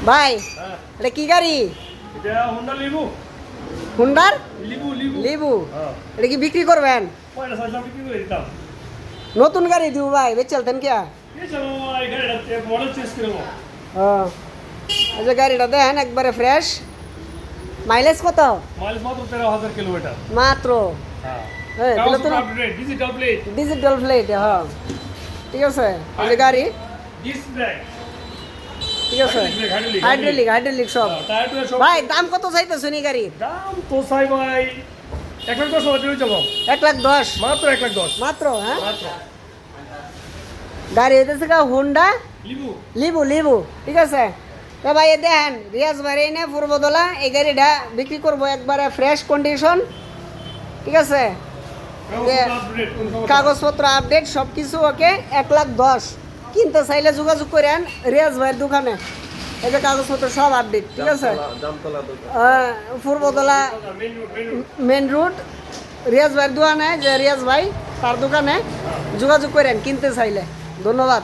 ভাই হ্যাঁ এটা কি গাড়ি? এটা হোন্ডা লিবু হুন্ডার লিবু লিবু লিবু। হ্যাঁ এটা কি বিক্রি করবেন? কয়টা সাইজ আমি কি করে দিতাম নতুন গাড়ি দিব ভাই, বেচ চলতেন কে? এই চলো এখানে মডেল চেঞ্জ করবো হ্যাঁ, এই যে গাড়িটা দেখেন একবারে ফ্রেশ। মাইলেজ কত? মাইলেজ মাত্র 13,000 কিলোমিটার মাত্র। হ্যাঁ হ্যাঁ, কাগজ তো update digital plate digital plate. হ্যাঁ ঠিক আছে, এই যে গাড়ি ডিস্ক ব্রেক ঠিক আছে, হাইড্রোলিক হাইড্রোলিক হাইড্রোলিক সব। টায়ার টু সব ভাই দাম কত চাইতেছেন এই গাড়ির? দাম তো চাই ভাই 1,10,000 যাবো 1,10,000 মাত্র 1,10,000 মাত্র। হ্যাঁ, মাত্র গাড়ি হইতেছে হুন্ডা লিবু লিবু লিবু ঠিক আছে। তো ভাই এ দেখেন রিয়াজ ভাই এনে পূর্বদলা এই গাড়িটা বিক্রি করবো একবারে ফ্রেশ কন্ডিশন ঠিক আছে। কাগজপত্র আপডেট সব কিছু ওকে। 1,10,000 কিনতে চাইলে যোগাযোগ করেন রিয়াজ ভাইয়ের দোকানে। এই যে কাগজপত্র সব আপডেট ঠিক আছে। পূর্বদলা মেন রোড রিয়াজ ভাইয়ের দোকানে, যে রিয়াজ ভাই তার দোকানে যোগাযোগ করেন কিনতে চাইলে। ধন্যবাদ।